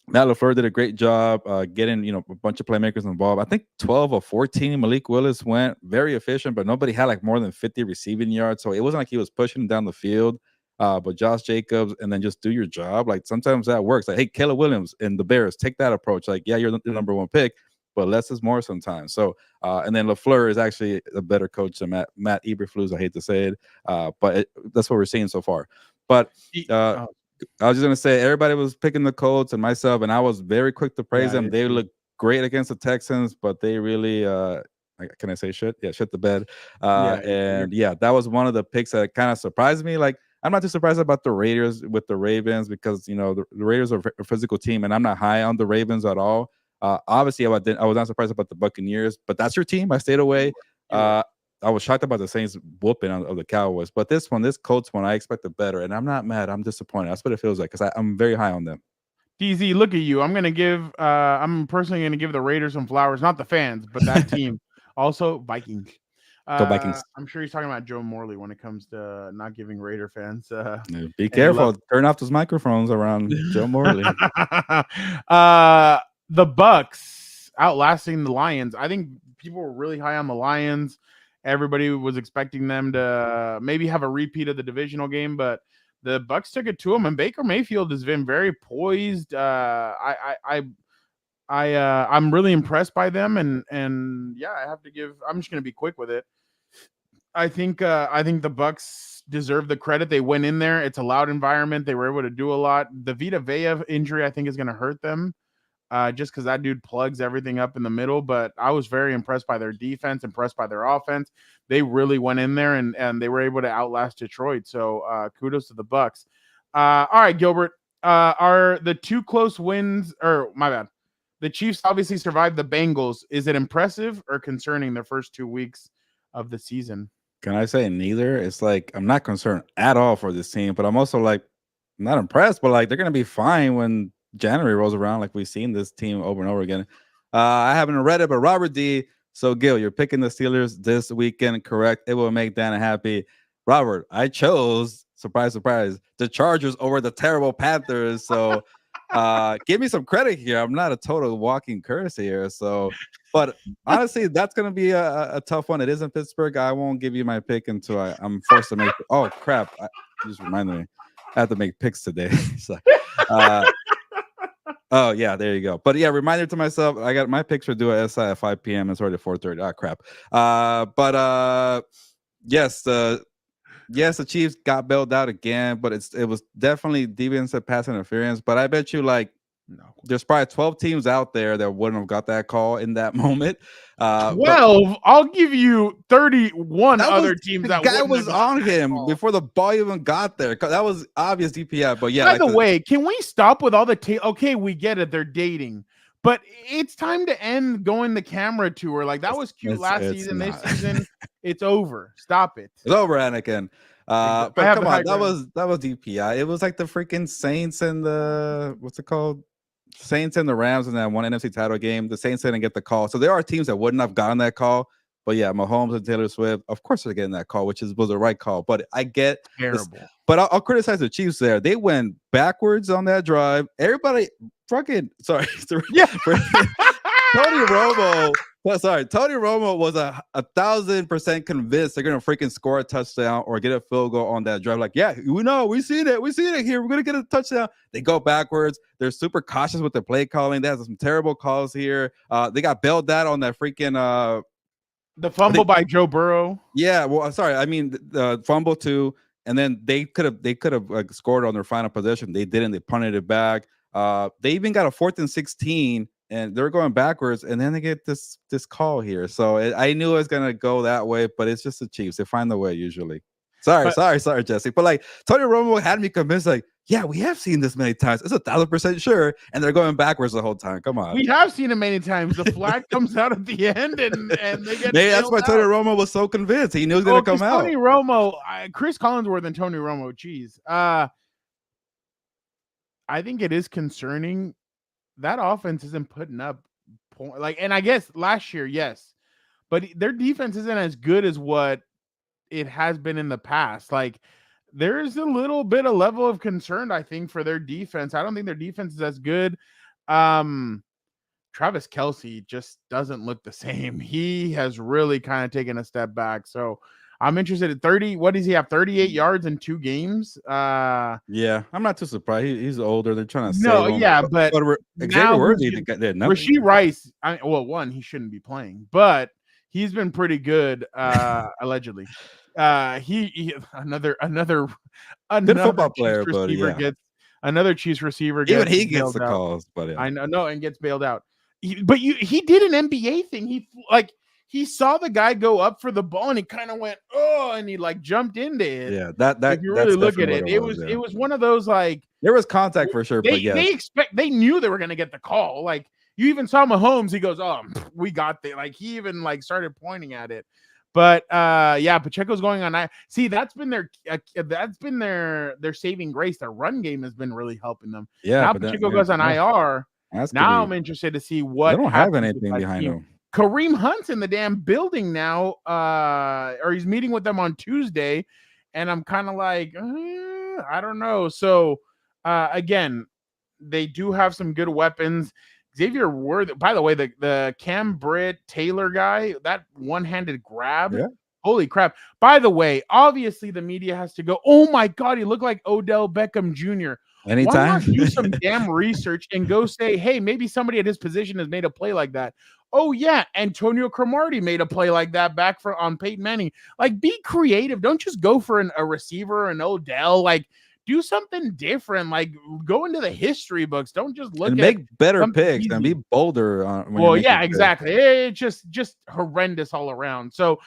Matt LaFleur did a great job getting, a bunch of playmakers involved. I think 12 of 14, Malik Willis went very efficient, but nobody had like more than 50 receiving yards. So it wasn't like he was pushing down the field. But Josh Jacobs, and then just do your job. Like sometimes that works. Like, hey, Caleb Williams and the Bears, take that approach. Like, yeah, you're the number 1 pick, but less is more sometimes. So, and then LaFleur is actually a better coach than Matt Eberflus. I hate to say it, but that's what we're seeing so far. But I was just gonna say everybody was picking the Colts and myself, and I was very quick to praise them. They look great against the Texans, but they really can I say shit? Yeah, shit the bed. That was one of the picks that kind of surprised me. Like, I'm not too surprised about the Raiders with the Ravens because the Raiders are a physical team, and I'm not high on the Ravens at all. Obviously, I was not surprised about the Buccaneers, but that's your team. I stayed away. I was shocked about the Saints whooping of the Cowboys, but this Colts one, I expected better, and I'm not mad. I'm disappointed. That's what it feels like because I'm very high on them. DZ, look at you. I'm personally going to give the Raiders some flowers, not the fans, but that team. Also, Vikings. Go Vikings. I'm sure he's talking about Joe Morley when it comes to not giving Raider fans. Be careful. Turn off those microphones around Joe Morley. The Bucks outlasting the Lions. I think people were really high on the Lions. Everybody was expecting them to maybe have a repeat of the divisional game, but the Bucks took it to them, and Baker Mayfield has been very poised. I'm really impressed by them, and yeah, I have to give. I'm just gonna be quick with it. I think the Bucks deserve the credit. They went in there. It's a loud environment. They were able to do a lot. The Vita Vea injury, I think, is going to hurt them, just because that dude plugs everything up in the middle. But I was very impressed by their defense, impressed by their offense. They really went in there and they were able to outlast Detroit. So kudos to the Bucks. All right, Gilbert. Are the two close wins, or my bad? The Chiefs obviously survived the Bengals. Is it impressive or concerning their first 2 weeks of the season? Can I say neither? It's like I'm not concerned at all for this team, but I'm also like not impressed. But like they're gonna be fine when January rolls around, like we've seen this team over and over again. I haven't read it, but Robert D. So Gil, you're picking the Steelers this weekend, correct? It will make Dana happy. Robert, I chose, surprise, surprise, the Chargers over the terrible Panthers. So give me some credit here. I'm not a total walking curse here. So, but honestly, that's going to be a tough one. It is in Pittsburgh. I won't give you my pick until I'm forced to make. Oh, crap. You just reminded me. I have to make picks today. So, oh, yeah, there you go. But yeah, reminder to myself, I got my picks are due at SI at 5 p.m. It's already 4:30. Ah, crap. Yes, the Chiefs got bailed out again, but it was definitely defensive pass interference. But I bet you, like, there's probably 12 teams out there that wouldn't have got that call in that moment. 12? I'll give you 31 other teams that guy was on him before the ball even got there. That was obvious DPI. But yeah. By the way, can we stop with all the okay, we get it. They're dating. But it's time to end going the camera tour. Like that was cute last season. This season, it's over. Stop it. It's over, Anakin. But come on, that was DPI. It was like the freaking Saints and the what's it called? Saints and the Rams in that one NFC title game. The Saints didn't get the call. So there are teams that wouldn't have gotten that call. But yeah, Mahomes and Taylor Swift, of course they're getting that call, which was the right call. But I get terrible. But I'll criticize the Chiefs there. They went backwards on that drive. Everybody fucking sorry. Yeah. Tony Romo was 1,000% convinced they're gonna freaking score a touchdown or get a field goal on that drive. Like, yeah, we seen it here. We're gonna get a touchdown. They go backwards. They're super cautious with their play calling. They have some terrible calls here. They got bailed out on that freaking the fumble by Joe Burrow. Yeah, well, sorry, I mean the fumble too. And then they could have like, scored on their final possession. They didn't. They punted it back. They even got a 4th and 16, and they're going backwards. And then they get this call here. So I knew it was gonna go that way, but it's just the Chiefs. They find the way usually. Sorry, Jesse. But like Tony Romo had me convinced. Like, yeah, we have seen this many times. It's 1,000% sure, and they're going backwards the whole time. Come on, we have seen it many times. The flag comes out at the end, and they get. That's why Tony Romo was so convinced. He knew it was going to come out. Tony Romo, Chris Collinsworth, and Tony Romo. Jeez, I think it is concerning that offense isn't putting up and I guess last year, yes, but their defense isn't as good as what it has been in the past. Like. There's a little bit of level of concern, I think, for their defense. I don't think their defense is as good. Travis Kelce just doesn't look the same. He has really kind of taken a step back. So I'm interested in 30. What does he have? 38 yards in 2 games. Yeah, I'm not too surprised. He's older. They're trying to save him. Yeah, but Xavier Worthy, Rashee Rice. One, he shouldn't be playing, but he's been pretty good, allegedly. He another good football player, but gets another Chiefs receiver. Even he gets the calls, but I know, and gets bailed out. He did an NBA thing. He saw the guy go up for the ball and he kind of went, oh, and he like jumped into it. Yeah, that if you really look at it, it was one of those like there was contact for sure. But yeah, they knew they were gonna get the call. Like you even saw Mahomes, he goes, oh, we got there. Like he even like started pointing at it. But yeah, Pacheco's going on. See, that's been their saving grace. Their run game has been really helping them. Yeah, now Pacheco goes on IR. Now I'm interested to see what. They don't have anything behind him. Kareem Hunt's in the damn building now, or he's meeting with them on Tuesday, and I'm kind of like, I don't know. So again, they do have some good weapons. Xavier Worthy, by the way, the Cam Britt Taylor guy, that one-handed grab, holy crap. By the way, obviously the media has to go, oh my God, he looked like Odell Beckham Jr. Anytime. Why not do some damn research and go say, hey, maybe somebody at his position has made a play like that. Oh, yeah, Antonio Cromartie made a play like that back on Peyton Manning. Like, be creative. Don't just go for a receiver, an Odell. Like, do something different. Like, go into the history books. Don't just look and at make better picks easy. and be bolder. Well, yeah, exactly. It's just horrendous all around. So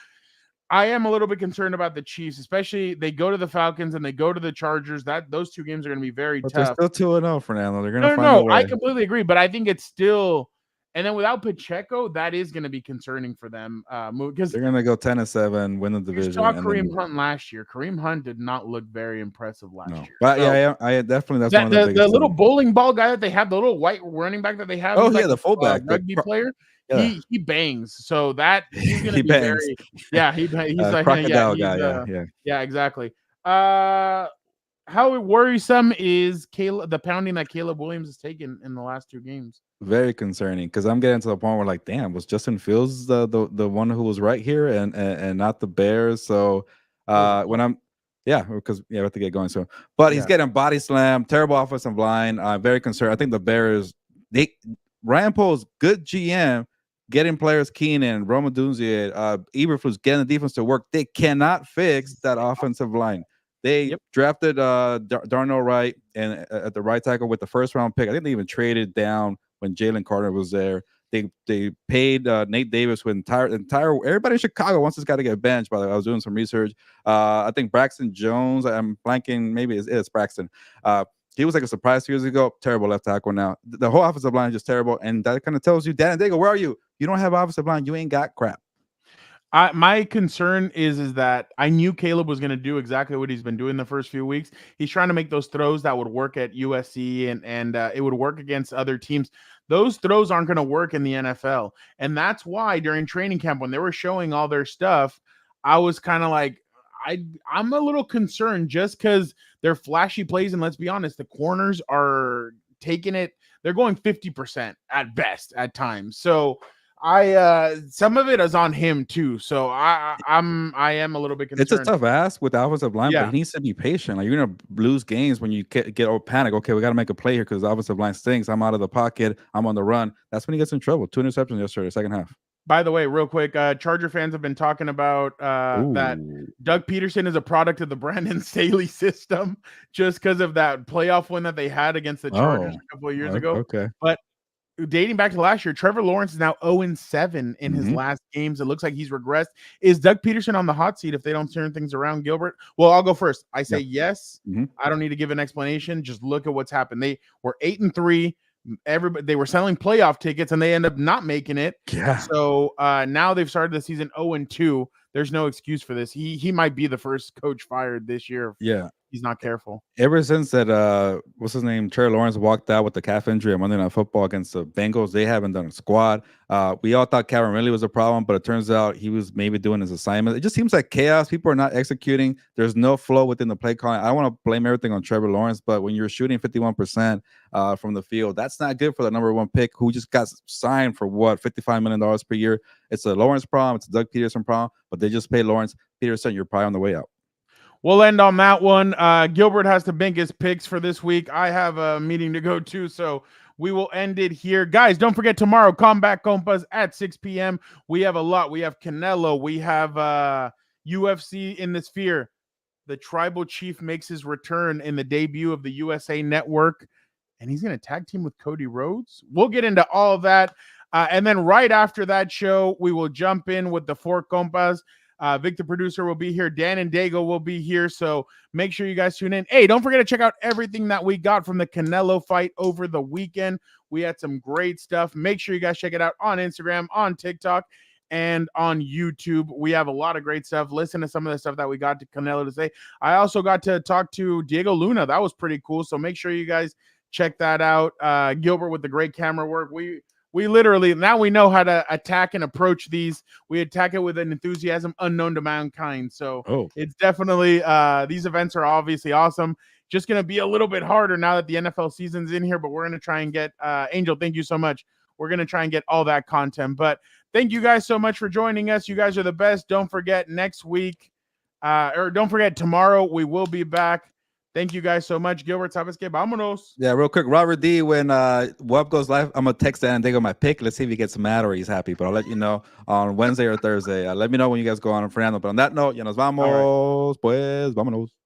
I am a little bit concerned about the Chiefs, especially they go to the Falcons and they go to the Chargers. Those two games are going to be very tough. They're still 2-0, Fernando. They're going to find a way. I completely agree, but I think it's still. And then without Pacheco, that is going to be concerning for them because they're going to go 10-7, win the division. You saw Kareem Hunt last year. Kareem Hunt did not look very impressive last year. But so, yeah, I definitely that's one of the biggest. The little bowling ball guy that they have, the little white running back that they have. Oh yeah, the fullback, rugby player. Yeah. He bangs. So that he's going to be bangs. he's like crocodile guy. Yeah, exactly. How worrisome is the pounding that Caleb Williams has taken in the last two games? Very concerning, because I'm getting to the point where like, damn, was Justin Fields the one who was right here and not the Bears? So because we have to get going soon. But he's getting body slammed, terrible offensive line. Very concerned. I think the Bears, Ryan Poles, good GM, getting players Keenan, Roma Dunzier, Eberflus, getting the defense to work. They cannot fix that offensive line. They drafted Darnell Wright and at the right tackle with the first round pick. I think they even traded down when Jalen Carter was there. They paid Nate Davis with entire everybody in Chicago wants this guy to get benched. By the way, I was doing some research. I think Braxton Jones. I'm blanking. Maybe it's Braxton. He was like a surprise 2 years ago. Terrible left tackle now. The whole offensive line is just terrible, and that kind of tells you, Dan and Dago, where are you? You don't have offensive line. You ain't got crap. My concern is that I knew Caleb was going to do exactly what he's been doing the first few weeks. He's trying to make those throws that would work at USC and it would work against other teams. Those throws aren't going to work in the NFL. And that's why during training camp, when they were showing all their stuff, I was kind of like, I'm a little concerned just because they're flashy plays. And let's be honest, the corners are taking it. They're going 50% at best at times. So some of it is on him too. So I am a little bit concerned. It's a tough ask with the offensive line, but he needs to be patient. Like, you're gonna lose games when you get all panic. Okay, we got to make a play here because the offensive line stinks. I'm out of the pocket. I'm on the run. That's when he gets in trouble. 2 interceptions yesterday, second half. By the way, real quick, Charger fans have been talking about that Doug Peterson is a product of the Brandon Staley system just because of that playoff win that they had against the Chargers a couple of years ago. Okay, but dating back to last year, Trevor Lawrence is now 0-7 in his last games. It looks like he's regressed. Is Doug Peterson on the hot seat if they don't turn things around, Gilbert? Well, I'll go first. I say yes. I don't need to give an explanation. Just look at what's happened. They were 8-3. They were selling playoff tickets and they end up not making it. Yeah. So now they've started the season 0-2. There's no excuse for this. He might be the first coach fired this year. Yeah. He's not careful. Ever since that, what's his name? Trevor Lawrence walked out with the calf injury on Monday Night Football against the Bengals. They haven't done a squad. We all thought Calvin Ridley was a problem, but it turns out he was maybe doing his assignment. It just seems like chaos. People are not executing. There's no flow within the play calling. I don't want to blame everything on Trevor Lawrence, but when you're shooting 51% from the field, that's not good for the number one pick who just got signed for $55 million per year. It's a Lawrence problem. It's a Doug Peterson problem, but they just paid Lawrence. Peterson, you're probably on the way out. We'll end on that one. Gilbert has to bank his picks for this week. I have a meeting to go to, so we will end it here. Guys, don't forget tomorrow, Combat Compas at 6 p.m. We have a lot. We have Canelo. We have UFC in the Sphere. The Tribal Chief makes his return in the debut of the USA Network, and he's going to tag team with Cody Rhodes. We'll get into all of that. And then right after that show, we will jump in with the 4 Compas. Victor Producer will be here. Dan and Dago will be here. So make sure you guys tune in. Hey, don't forget to check out everything that we got from the Canelo fight over the weekend. We had some great stuff. Make sure you guys check it out on Instagram, on TikTok, and on YouTube. We have a lot of great stuff. Listen to some of the stuff that we got to Canelo to say. I also got to talk to Diego Luna. That was pretty cool. So make sure you guys check that out. Gilbert with the great camera work. We literally, now we know how to attack and approach these. We attack it with an enthusiasm unknown to mankind. So it's definitely, these events are obviously awesome. Just going to be a little bit harder now that the NFL season's in here, but we're going to try and get, Angel, thank you so much. We're going to try and get all that content. But thank you guys so much for joining us. You guys are the best. Don't forget next week, or don't forget tomorrow, we will be back. Thank you guys so much. Gilbert, sabes que vámonos. Yeah, real quick. Robert D, when Web goes live, I'm going to text and dig on my pick. Let's see if he gets mad or he's happy. But I'll let you know on Wednesday or Thursday. Let me know when you guys go on Fernando. But on that note, ya nos vamos. Pues, vámonos.